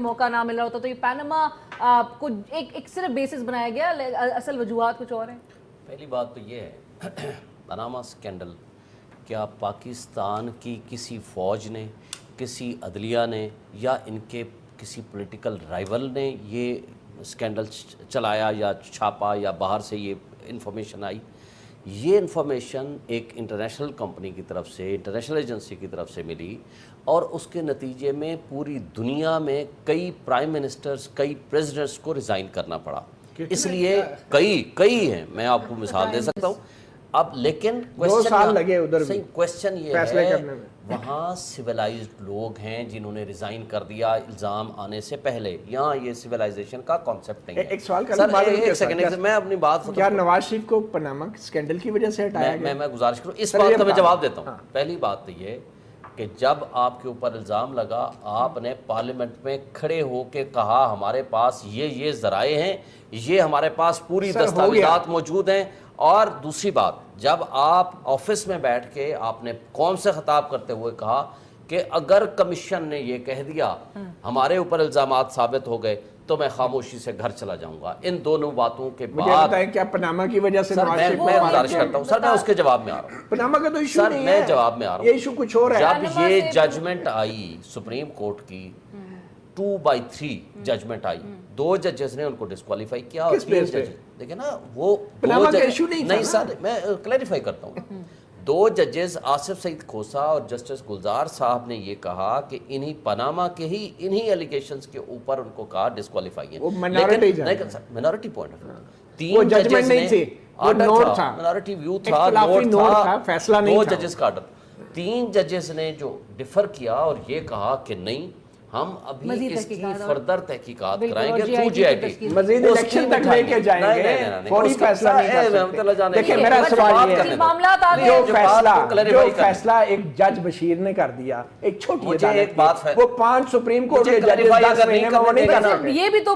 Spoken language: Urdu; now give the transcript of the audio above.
موقع نہ مل رہا ہوتا تو یہ پیناما کو ایک صرف بیسس بنایا گیا، اصل وجوہات کچھ اور ہیں؟ پہلی بات تو یہ ہے پاناما سکینڈل، کیا پاکستان کی کسی فوج نے، کسی عدلیہ نے یا ان کے کسی پولیٹیکل رائیول نے یہ سکینڈل چلایا یا چھاپا یا باہر سے یہ انفارمیشن آئی؟ یہ انفارمیشن ایک انٹرنیشنل کمپنی کی طرف سے، انٹرنیشنل ایجنسی کی طرف سے ملی، اور اس کے نتیجے میں پوری دنیا میں کئی پرائم منسٹرز، کئی پریزیڈنٹس کو ریزائن کرنا پڑا۔ اس لیے کئی ہیں، میں آپ کو مثال دے سکتا ہوں۔ اب لیکن 2 سال لگے ادھر بھی کویسچن یہ ہے، وہاں سویلائزڈ لوگ ہیں جنہوں نے ریزائن کر دیا الزام آنے سے پہلے۔ یہاں یہ سویلائزیشن کا کانسیپٹ نہیں ہے۔ ایک سوال ایک سیکنڈ میں اپنی بات، کیا نواز شریف کو پاناما سکینڈل کی وجہ سے ہٹایا گیا؟ میں گزارش کروں اس بات کا میں جواب دیتا ہوں۔ پہلی بات تو یہ کہ جب آپ کے اوپر الزام لگا، آپ نے پارلیمنٹ میں کھڑے ہو کے کہا ہمارے پاس یہ ذرائع ہیں، یہ ہمارے پاس پوری دستاویزات موجود ہیں۔ اور دوسری بات، جب آپ آفس میں بیٹھ کے آپ نے قوم سے خطاب کرتے ہوئے کہا کہ اگر کمیشن نے یہ کہہ دیا ہمارے اوپر الزامات ثابت ہو گئے تو میں خاموشی سے گھر چلا جاؤں گا۔ ان دونوں باتوں کے بعد کیا پاناما کی وجہ سے میں گزارش کرتا ہوں سر، میں اس کے جواب میں آ رہا ہوں۔ پاناما کا تو ایشو نہیں ہے، میں جواب میں آ رہا ہوں، یہ ایشو کچھ اور ہے۔ جب یہ ججمنٹ آئی سپریم کورٹ کی 2/3 ججمنٹ آئی، 2 ججز نے ان کو ڈسکوالیفائی کیا، اور 3 ججز دیکھیں نا، وہ پاناما کا ایشو نہیں سر، میں کلیریفائی کرتا ہوں۔ 2 ججز آصف سعید کھوسا اور جسٹس گلزار صاحب نے یہ کہا کہ انہی پاناما کے ہی انہی ایلیگیشنز کے اوپر ان کو کہا ڈسکوالیفائی ہیں، منارٹی پوائنٹ آف ویو، 3 ججز نے منارٹی ویو تھا، نوٹ تھا، فیصلہ نہیں تھا، 2 ججز کا آرڈر، 3 ججز نے جو ڈیفر کیا اور یہ کہا کہ نہیں، ہم ابھی اس کی فردر تحقیقات کرائیں گے تھرو جی آئی ٹی، مزید الیکشن تک لے کے جائیں گے، فوری فیصلہ نہیں کر سکتے۔ دیکھیں میرا سوال یہ ہے، جو فیصلہ ایک جج بشیر نے کر دیا، ایک چھوٹی عدالت، وہ 5 سپریم کورٹ کے ججز 10 مہینے میں وہ نہیں کر سکتے۔ یہ بھی تو